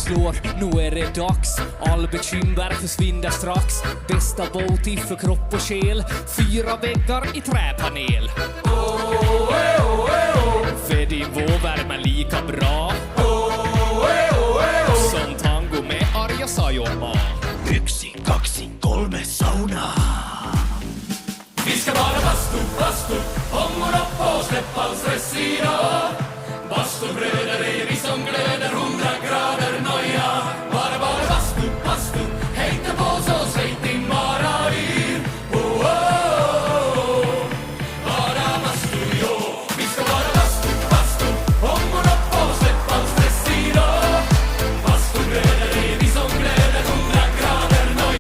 slår, nu är det dags. All bekymmer försvinner strax. Bästa Boti för kropp och själ. 4 väggar i träpanel. För din vårvärme lika bra som tango med Arja Saijonmaa. 1, 2, 3 sauna. Vi ska vara bastu, bastu. Ångorna på, släpp all stress idag. Bastu bröd